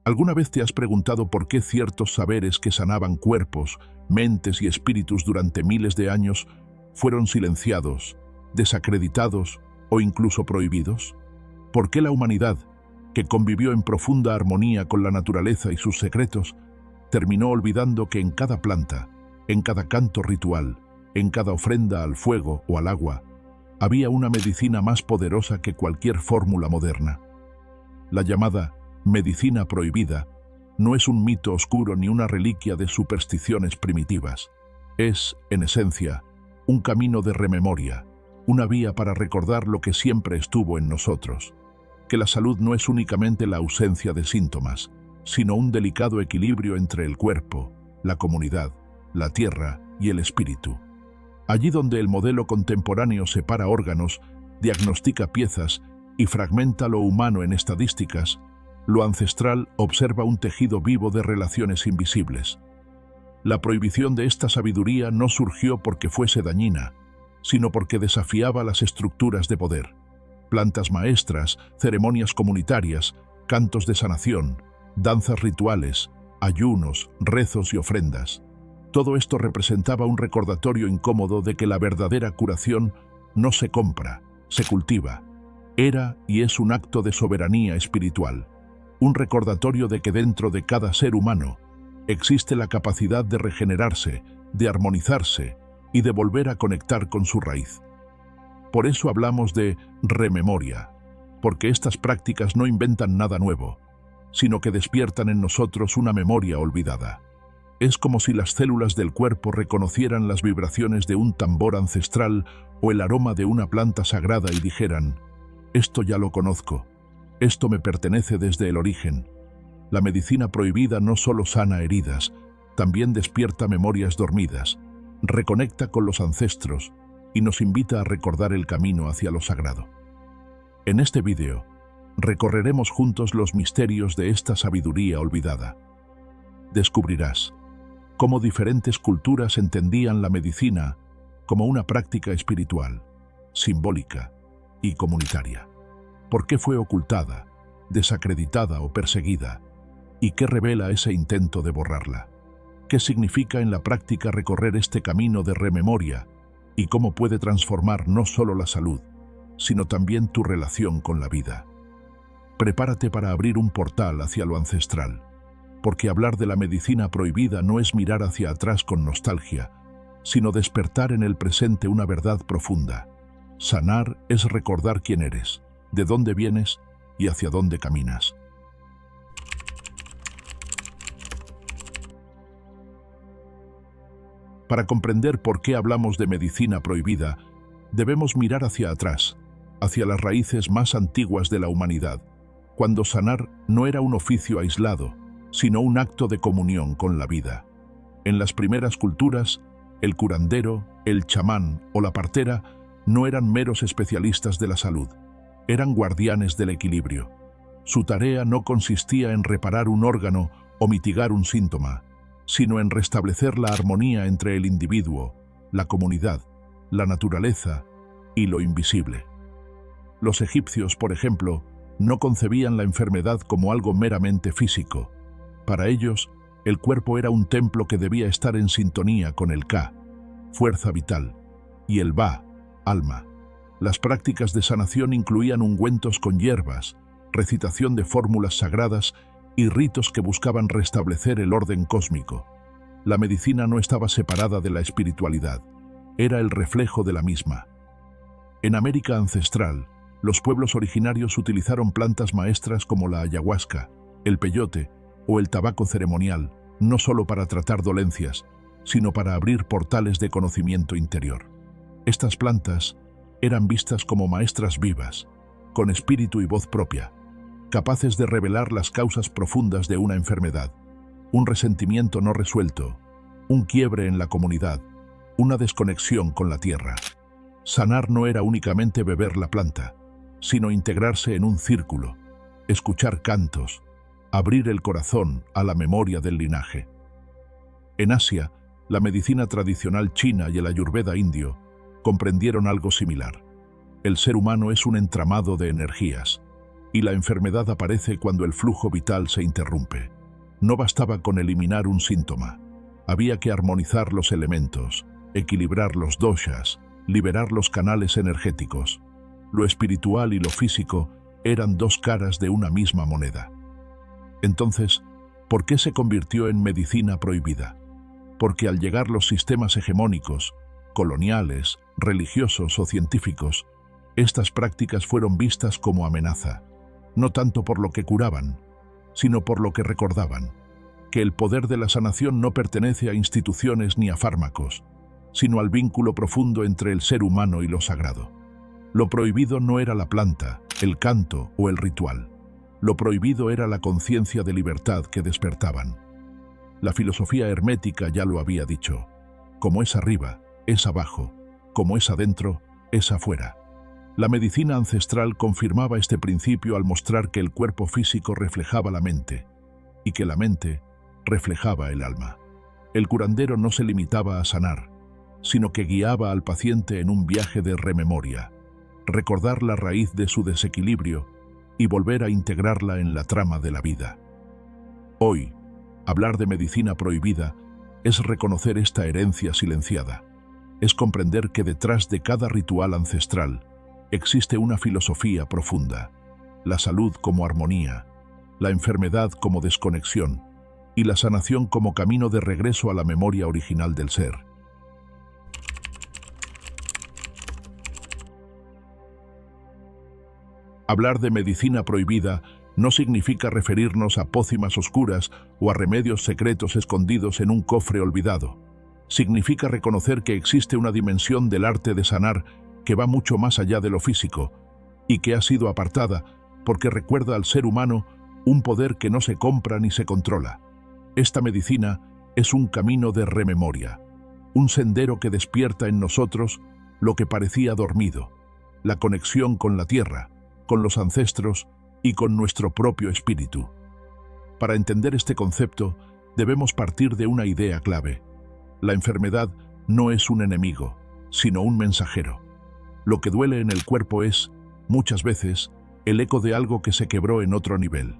¿Alguna vez te has preguntado por qué ciertos saberes que sanaban cuerpos, mentes y espíritus durante miles de años fueron silenciados, desacreditados o incluso prohibidos? ¿Por qué la humanidad, que convivió en profunda armonía con la naturaleza y sus secretos, terminó olvidando que en cada planta, en cada canto ritual, en cada ofrenda al fuego o al agua, había una medicina más poderosa que cualquier fórmula moderna? La llamada medicina prohibida no es un mito oscuro ni una reliquia de supersticiones primitivas. Es, en esencia, un camino de rememoria, una vía para recordar lo que siempre estuvo en nosotros, que la salud no es únicamente la ausencia de síntomas, sino un delicado equilibrio entre el cuerpo, la comunidad, la tierra y el espíritu. Allí donde el modelo contemporáneo separa órganos, diagnostica piezas y fragmenta lo humano en estadísticas, lo ancestral observa un tejido vivo de relaciones invisibles. La prohibición de esta sabiduría no surgió porque fuese dañina, sino porque desafiaba las estructuras de poder. Plantas maestras, ceremonias comunitarias, cantos de sanación, danzas rituales, ayunos, rezos y ofrendas. Todo esto representaba un recordatorio incómodo de que la verdadera curación no se compra, se cultiva. Era y es un acto de soberanía espiritual. Un recordatorio de que dentro de cada ser humano existe la capacidad de regenerarse, de armonizarse y de volver a conectar con su raíz. Por eso hablamos de rememoria, porque estas prácticas no inventan nada nuevo, sino que despiertan en nosotros una memoria olvidada. Es como si las células del cuerpo reconocieran las vibraciones de un tambor ancestral o el aroma de una planta sagrada y dijeran: esto ya lo conozco, esto me pertenece desde el origen. La medicina prohibida no solo sana heridas, también despierta memorias dormidas, reconecta con los ancestros y nos invita a recordar el camino hacia lo sagrado. En este vídeo, recorreremos juntos los misterios de esta sabiduría olvidada. Descubrirás cómo diferentes culturas entendían la medicina como una práctica espiritual, simbólica y comunitaria. ¿Por qué fue ocultada, desacreditada o perseguida? ¿Y qué revela ese intento de borrarla? ¿Qué significa en la práctica recorrer este camino de rememoria? ¿Y cómo puede transformar no solo la salud, sino también tu relación con la vida? Prepárate para abrir un portal hacia lo ancestral, porque hablar de la medicina prohibida no es mirar hacia atrás con nostalgia, sino despertar en el presente una verdad profunda. Sanar es recordar quién eres, de dónde vienes y hacia dónde caminas. Para comprender por qué hablamos de medicina prohibida, debemos mirar hacia atrás, hacia las raíces más antiguas de la humanidad, cuando sanar no era un oficio aislado, sino un acto de comunión con la vida. En las primeras culturas, el curandero, el chamán o la partera no eran meros especialistas de la salud, eran guardianes del equilibrio. Su tarea no consistía en reparar un órgano o mitigar un síntoma, sino en restablecer la armonía entre el individuo, la comunidad, la naturaleza y lo invisible. Los egipcios, por ejemplo, no concebían la enfermedad como algo meramente físico. Para ellos, el cuerpo era un templo que debía estar en sintonía con el Ka, fuerza vital, y el Ba, alma. Las prácticas de sanación incluían ungüentos con hierbas, recitación de fórmulas sagradas y ritos que buscaban restablecer el orden cósmico. La medicina no estaba separada de la espiritualidad, era el reflejo de la misma. En América ancestral, los pueblos originarios utilizaron plantas maestras como la ayahuasca, el peyote o el tabaco ceremonial, no solo para tratar dolencias, sino para abrir portales de conocimiento interior. Estas plantas eran vistas como maestras vivas, con espíritu y voz propia, capaces de revelar las causas profundas de una enfermedad, un resentimiento no resuelto, un quiebre en la comunidad, una desconexión con la tierra. Sanar no era únicamente beber la planta, sino integrarse en un círculo, escuchar cantos, abrir el corazón a la memoria del linaje. En Asia, la medicina tradicional china y el ayurveda indio comprendieron algo similar. El ser humano es un entramado de energías. y la enfermedad aparece cuando el flujo vital se interrumpe. No bastaba con eliminar un síntoma. Había que armonizar los elementos, equilibrar los doshas, liberar los canales energéticos. Lo espiritual y lo físico eran dos caras de una misma moneda. Entonces, ¿por qué se convirtió en medicina prohibida? Porque al llegar los sistemas hegemónicos, coloniales, religiosos o científicos, estas prácticas fueron vistas como amenaza, no tanto por lo que curaban, sino por lo que recordaban, que el poder de la sanación no pertenece a instituciones ni a fármacos, sino al vínculo profundo entre el ser humano y lo sagrado. Lo prohibido no era la planta, el canto o el ritual. Lo prohibido era la conciencia de libertad que despertaban. La filosofía hermética ya lo había dicho: como es arriba, es abajo; como es adentro, es afuera. La medicina ancestral confirmaba este principio al mostrar que el cuerpo físico reflejaba la mente, y que la mente reflejaba el alma. El curandero no se limitaba a sanar, sino que guiaba al paciente en un viaje de rememoria, recordar la raíz de su desequilibrio y volver a integrarla en la trama de la vida. Hoy, hablar de medicina prohibida es reconocer esta herencia silenciada. Es comprender que detrás de cada ritual ancestral existe una filosofía profunda: la salud como armonía, la enfermedad como desconexión y la sanación como camino de regreso a la memoria original del ser. Hablar de medicina prohibida no significa referirnos a pócimas oscuras o a remedios secretos escondidos en un cofre olvidado. Significa reconocer que existe una dimensión del arte de sanar que va mucho más allá de lo físico y que ha sido apartada porque recuerda al ser humano un poder que no se compra ni se controla. Esta medicina es un camino de rememoria, un sendero que despierta en nosotros lo que parecía dormido: la conexión con la tierra, con los ancestros y con nuestro propio espíritu. Para entender este concepto, debemos partir de una idea clave: la enfermedad no es un enemigo, sino un mensajero. Lo que duele en el cuerpo es, muchas veces, el eco de algo que se quebró en otro nivel,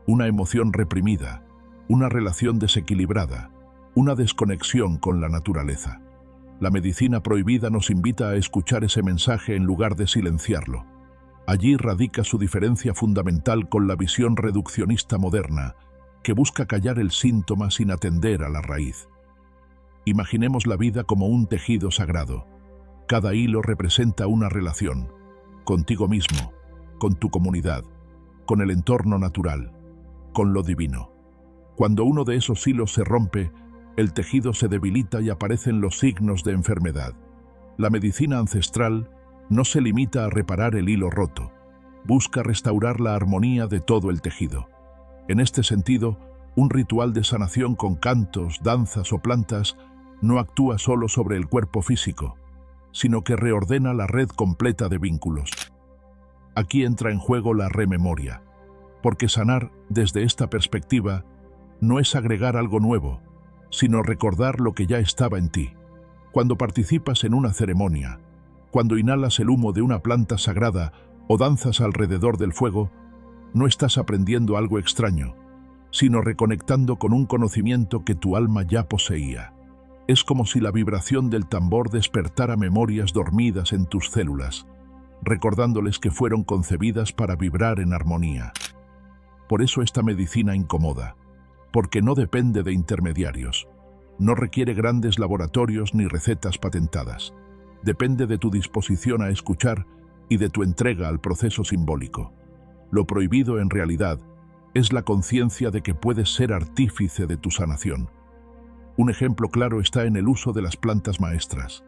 una emoción reprimida, una relación desequilibrada, una desconexión con la naturaleza. La medicina prohibida nos invita a escuchar ese mensaje en lugar de silenciarlo. Allí radica su diferencia fundamental con la visión reduccionista moderna, que busca callar el síntoma sin atender a la raíz. Imaginemos la vida como un tejido sagrado. Cada hilo representa una relación: contigo mismo, con tu comunidad, con el entorno natural, con lo divino. Cuando uno de esos hilos se rompe, el tejido se debilita y aparecen los signos de enfermedad. La medicina ancestral no se limita a reparar el hilo roto, busca restaurar la armonía de todo el tejido. En este sentido, un ritual de sanación con cantos, danzas o plantas no actúa solo sobre el cuerpo físico, sino que reordena la red completa de vínculos. Aquí entra en juego la rememoria, porque sanar desde esta perspectiva no es agregar algo nuevo, sino recordar lo que ya estaba en ti. Cuando participas en una ceremonia, cuando inhalas el humo de una planta sagrada o danzas alrededor del fuego, no estás aprendiendo algo extraño, sino reconectando con un conocimiento que tu alma ya poseía. Es como si la vibración del tambor despertara memorias dormidas en tus células, recordándoles que fueron concebidas para vibrar en armonía. Por eso esta medicina incomoda, porque no depende de intermediarios, no requiere grandes laboratorios ni recetas patentadas. Depende de tu disposición a escuchar y de tu entrega al proceso simbólico. Lo prohibido, en realidad, es la conciencia de que puedes ser artífice de tu sanación. Un ejemplo claro está en el uso de las plantas maestras.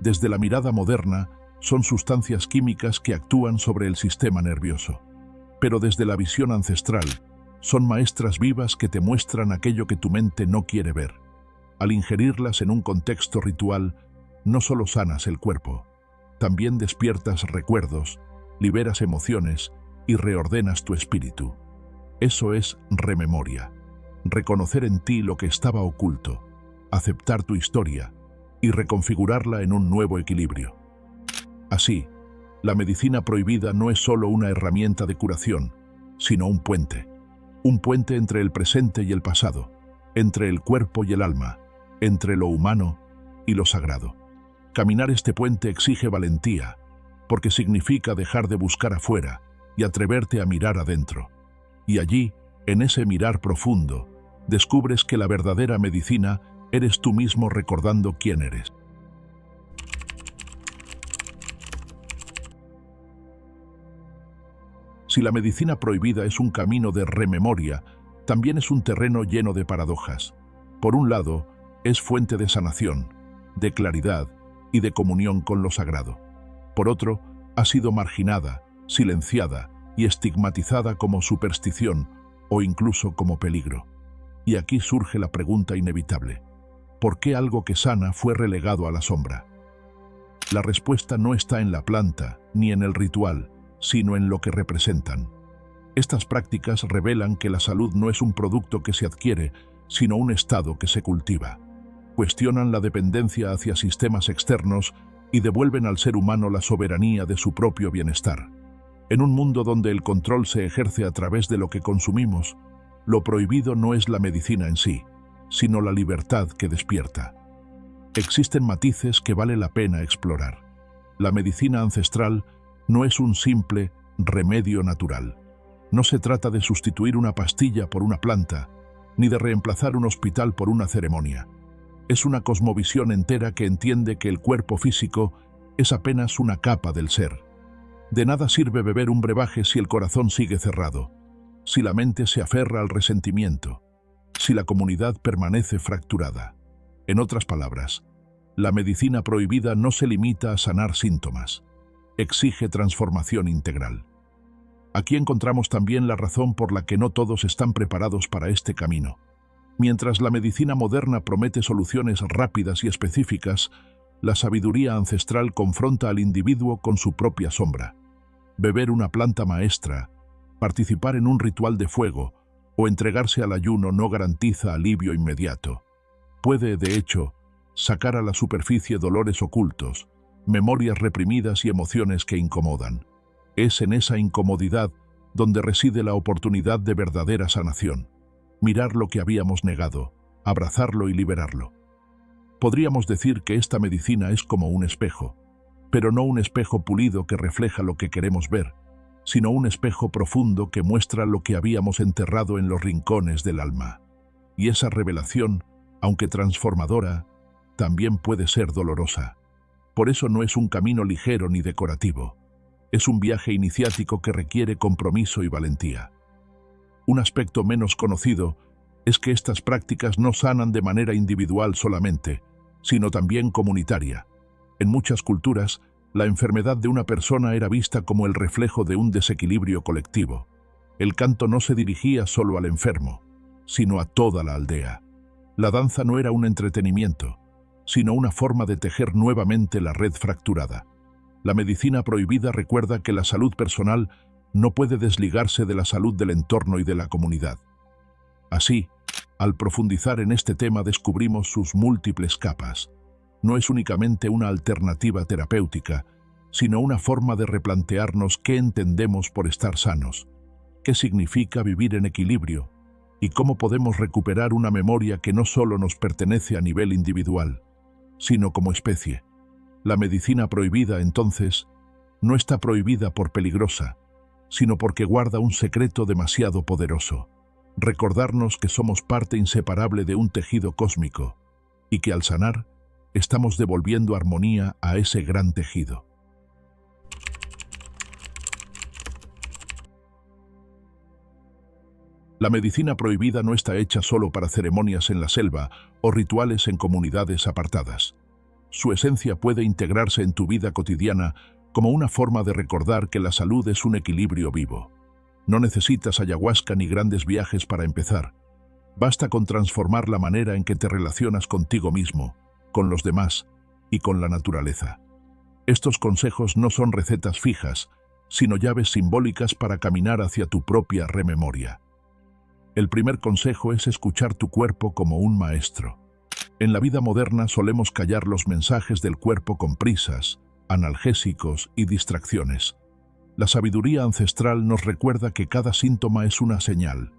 Desde la mirada moderna, son sustancias químicas que actúan sobre el sistema nervioso. Pero desde la visión ancestral, son maestras vivas que te muestran aquello que tu mente no quiere ver. Al ingerirlas en un contexto ritual, no solo sanas el cuerpo, también despiertas recuerdos, liberas emociones y reordenas tu espíritu. Eso es rememoria, reconocer en ti lo que estaba oculto, aceptar tu historia y reconfigurarla en un nuevo equilibrio. Así, la medicina prohibida no es solo una herramienta de curación, sino un puente. Un puente entre el presente y el pasado, entre el cuerpo y el alma, entre lo humano y lo sagrado. Caminar este puente exige valentía, porque significa dejar de buscar afuera y atreverte a mirar adentro. Y allí, en ese mirar profundo, descubres que la verdadera medicina eres tú mismo recordando quién eres. Si la medicina prohibida es un camino de rememoria, también es un terreno lleno de paradojas. Por un lado, es fuente de sanación, de claridad y de comunión con lo sagrado. Por otro, ha sido marginada, silenciada y estigmatizada como superstición o incluso como peligro. Y aquí surge la pregunta inevitable: ¿por qué algo que sana fue relegado a la sombra? La respuesta no está en la planta ni en el ritual, sino en lo que representan. Estas prácticas revelan que la salud no es un producto que se adquiere, sino un estado que se cultiva. Cuestionan la dependencia hacia sistemas externos y devuelven al ser humano la soberanía de su propio bienestar. En un mundo donde el control se ejerce a través de lo que consumimos, lo prohibido no es la medicina en sí, sino la libertad que despierta. Existen matices que vale la pena explorar. La medicina ancestral no es un simple remedio natural. No se trata de sustituir una pastilla por una planta, ni de reemplazar un hospital por una ceremonia. Es una cosmovisión entera que entiende que el cuerpo físico es apenas una capa del ser. De nada sirve beber un brebaje si el corazón sigue cerrado, si la mente se aferra al resentimiento, si la comunidad permanece fracturada. En otras palabras, la medicina prohibida no se limita a sanar síntomas, exige transformación integral. Aquí encontramos también la razón por la que no todos están preparados para este camino. Mientras la medicina moderna promete soluciones rápidas y específicas, la sabiduría ancestral confronta al individuo con su propia sombra. Beber una planta maestra, participar en un ritual de fuego o entregarse al ayuno no garantiza alivio inmediato. Puede, de hecho, sacar a la superficie dolores ocultos, memorias reprimidas y emociones que incomodan. Es en esa incomodidad donde reside la oportunidad de verdadera sanación. Mirar lo que habíamos negado, abrazarlo y liberarlo. Podríamos decir que esta medicina es como un espejo, pero no un espejo pulido que refleja lo que queremos ver, sino un espejo profundo que muestra lo que habíamos enterrado en los rincones del alma. Y esa revelación, aunque transformadora, también puede ser dolorosa. Por eso no es un camino ligero ni decorativo. Es un viaje iniciático que requiere compromiso y valentía. Un aspecto menos conocido es que estas prácticas no sanan de manera individual solamente, sino también comunitaria. En muchas culturas, la enfermedad de una persona era vista como el reflejo de un desequilibrio colectivo. El canto no se dirigía solo al enfermo, sino a toda la aldea. La danza no era un entretenimiento, sino una forma de tejer nuevamente la red fracturada. La medicina prohibida recuerda que la salud personal no puede desligarse de la salud del entorno y de la comunidad. Así, al profundizar en este tema descubrimos sus múltiples capas. No es únicamente una alternativa terapéutica, sino una forma de replantearnos qué entendemos por estar sanos, qué significa vivir en equilibrio y cómo podemos recuperar una memoria que no solo nos pertenece a nivel individual, sino como especie. La medicina prohibida, entonces, no está prohibida por peligrosa, sino porque guarda un secreto demasiado poderoso. Recordarnos que somos parte inseparable de un tejido cósmico y que al sanar, estamos devolviendo armonía a ese gran tejido. La medicina prohibida no está hecha solo para ceremonias en la selva o rituales en comunidades apartadas. Su esencia puede integrarse en tu vida cotidiana como una forma de recordar que la salud es un equilibrio vivo. No necesitas ayahuasca ni grandes viajes para empezar. Basta con transformar la manera en que te relacionas contigo mismo, con los demás y con la naturaleza. Estos consejos no son recetas fijas, sino llaves simbólicas para caminar hacia tu propia rememoria. El primer consejo es escuchar tu cuerpo como un maestro. En la vida moderna solemos callar los mensajes del cuerpo con prisas, analgésicos y distracciones. La sabiduría ancestral nos recuerda que cada síntoma es una señal,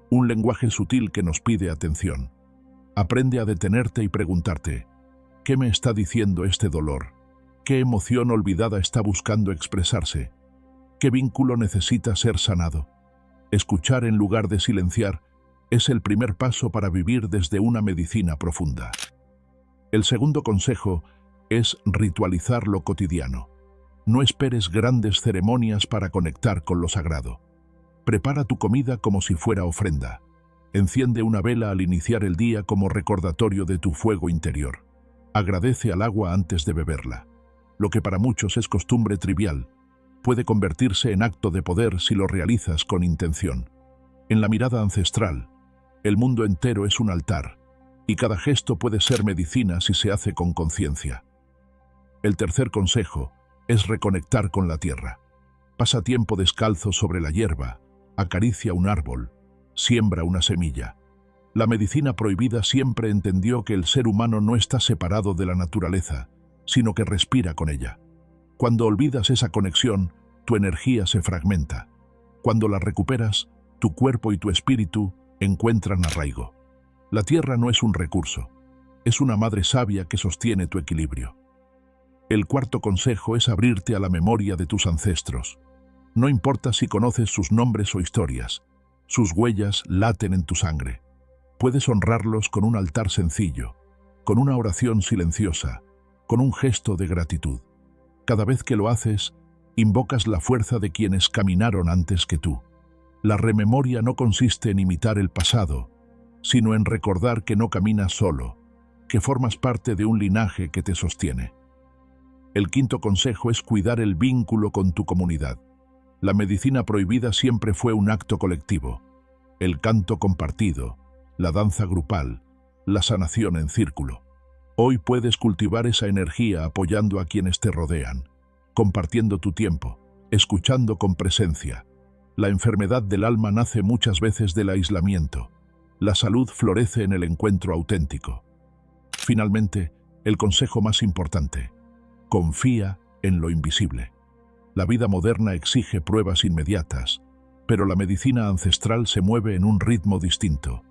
un lenguaje sutil que nos pide atención. Aprende a detenerte y preguntarte, ¿qué me está diciendo este dolor? ¿Qué emoción olvidada está buscando expresarse? ¿Qué vínculo necesita ser sanado? Escuchar en lugar de silenciar es el primer paso para vivir desde una medicina profunda. El segundo consejo es ritualizar lo cotidiano. No esperes grandes ceremonias para conectar con lo sagrado. Prepara tu comida como si fuera ofrenda. Enciende una vela al iniciar el día como recordatorio de tu fuego interior. Agradece al agua antes de beberla. Lo que para muchos es costumbre trivial, puede convertirse en acto de poder si lo realizas con intención. En la mirada ancestral, el mundo entero es un altar, y cada gesto puede ser medicina si se hace con conciencia. El tercer consejo es reconectar con la tierra. Pasa tiempo descalzo sobre la hierba, acaricia un árbol, siembra una semilla. La medicina prohibida siempre entendió que el ser humano no está separado de la naturaleza, sino que respira con ella. Cuando olvidas esa conexión, tu energía se fragmenta. Cuando la recuperas, tu cuerpo y tu espíritu encuentran arraigo. La tierra no es un recurso, es una madre sabia que sostiene tu equilibrio. El cuarto consejo es abrirte a la memoria de tus ancestros. No importa si conoces sus nombres o historias, sus huellas laten en tu sangre. Puedes honrarlos con un altar sencillo, con una oración silenciosa, con un gesto de gratitud. Cada vez que lo haces, invocas la fuerza de quienes caminaron antes que tú. La rememoria no consiste en imitar el pasado, sino en recordar que no caminas solo, que formas parte de un linaje que te sostiene. El quinto consejo es cuidar el vínculo con tu comunidad. La medicina prohibida siempre fue un acto colectivo. El canto compartido, la danza grupal, la sanación en círculo. Hoy puedes cultivar esa energía apoyando a quienes te rodean, compartiendo tu tiempo, escuchando con presencia. La enfermedad del alma nace muchas veces del aislamiento. La salud florece en el encuentro auténtico. Finalmente, el consejo más importante: confía en lo invisible. La vida moderna exige pruebas inmediatas, pero la medicina ancestral se mueve en un ritmo distinto,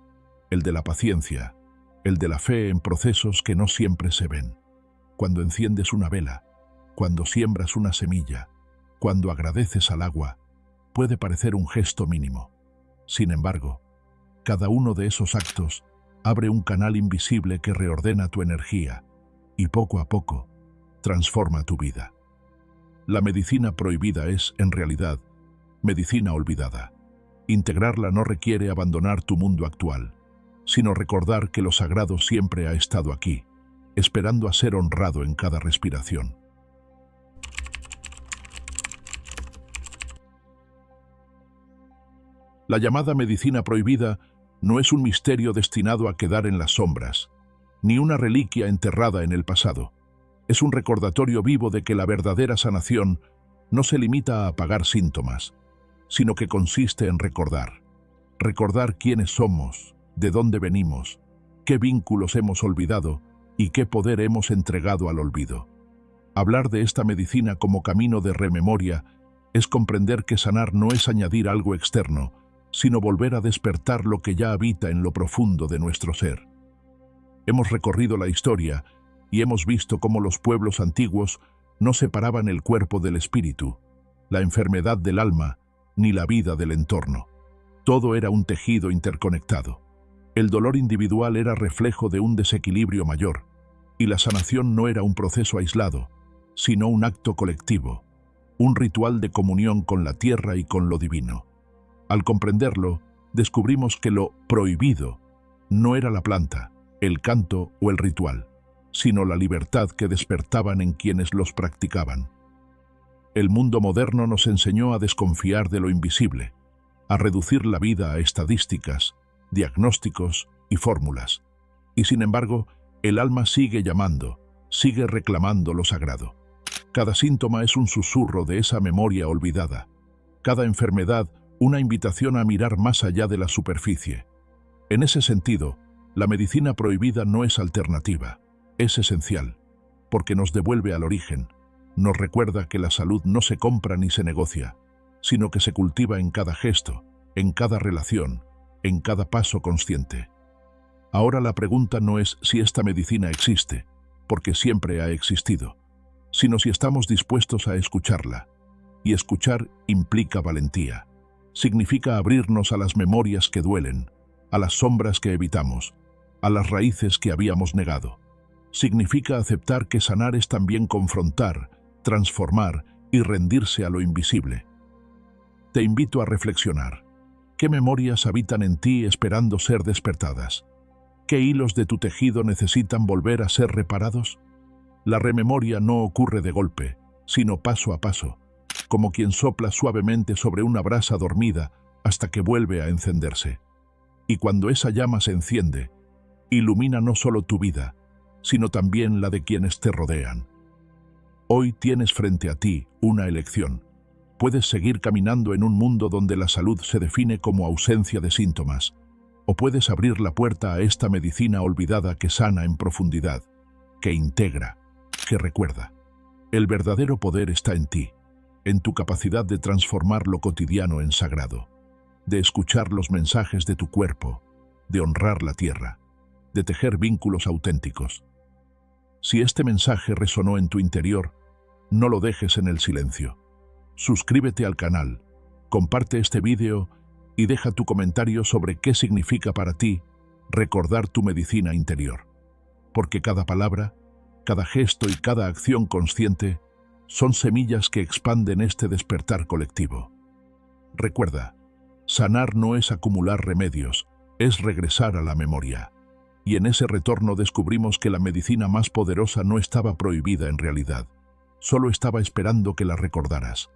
el de la paciencia, el de la fe en procesos que no siempre se ven. Cuando enciendes una vela, cuando siembras una semilla, cuando agradeces al agua, puede parecer un gesto mínimo. Sin embargo, cada uno de esos actos abre un canal invisible que reordena tu energía y poco a poco transforma tu vida. La medicina prohibida es, en realidad, medicina olvidada. Integrarla no requiere abandonar tu mundo actual, sino recordar que lo sagrado siempre ha estado aquí, esperando a ser honrado en cada respiración. La llamada medicina prohibida no es un misterio destinado a quedar en las sombras, ni una reliquia enterrada en el pasado. Es un recordatorio vivo de que la verdadera sanación no se limita a apagar síntomas, sino que consiste en recordar. Recordar quiénes somos, de dónde venimos, qué vínculos hemos olvidado y qué poder hemos entregado al olvido. Hablar de esta medicina como camino de rememoria es comprender que sanar no es añadir algo externo, sino volver a despertar lo que ya habita en lo profundo de nuestro ser. Hemos recorrido la historia y hemos visto cómo los pueblos antiguos no separaban el cuerpo del espíritu, la enfermedad del alma, ni la vida del entorno. Todo era un tejido interconectado. El dolor individual era reflejo de un desequilibrio mayor, y la sanación no era un proceso aislado, sino un acto colectivo, un ritual de comunión con la tierra y con lo divino. Al comprenderlo, descubrimos que lo prohibido no era la planta, el canto o el ritual, sino la libertad que despertaban en quienes los practicaban. El mundo moderno nos enseñó a desconfiar de lo invisible, a reducir la vida a estadísticas, diagnósticos y fórmulas. Y sin embargo, el alma sigue llamando, sigue reclamando lo sagrado. Cada síntoma es un susurro de esa memoria olvidada. Cada enfermedad, una invitación a mirar más allá de la superficie. En ese sentido, la medicina prohibida no es alternativa, es esencial, porque nos devuelve al origen, nos recuerda que la salud no se compra ni se negocia, sino que se cultiva en cada gesto, en cada relación, en cada paso consciente. Ahora la pregunta no es si esta medicina existe, porque siempre ha existido, sino si estamos dispuestos a escucharla. Y escuchar implica valentía. Significa abrirnos a las memorias que duelen, a las sombras que evitamos, a las raíces que habíamos negado. Significa aceptar que sanar es también confrontar, transformar y rendirse a lo invisible. Te invito a reflexionar. ¿Qué memorias habitan en ti esperando ser despertadas? ¿Qué hilos de tu tejido necesitan volver a ser reparados? La rememoria no ocurre de golpe, sino paso a paso, como quien sopla suavemente sobre una brasa dormida hasta que vuelve a encenderse. Y cuando esa llama se enciende, ilumina no solo tu vida, sino también la de quienes te rodean. Hoy tienes frente a ti una elección. Puedes seguir caminando en un mundo donde la salud se define como ausencia de síntomas, o puedes abrir la puerta a esta medicina olvidada que sana en profundidad, que integra, que recuerda. El verdadero poder está en ti, en tu capacidad de transformar lo cotidiano en sagrado, de escuchar los mensajes de tu cuerpo, de honrar la tierra, de tejer vínculos auténticos. Si este mensaje resonó en tu interior, no lo dejes en el silencio. Suscríbete al canal, comparte este vídeo y deja tu comentario sobre qué significa para ti recordar tu medicina interior. Porque cada palabra, cada gesto y cada acción consciente son semillas que expanden este despertar colectivo. Recuerda, sanar no es acumular remedios, es regresar a la memoria. Y en ese retorno descubrimos que la medicina más poderosa no estaba prohibida en realidad, solo estaba esperando que la recordaras.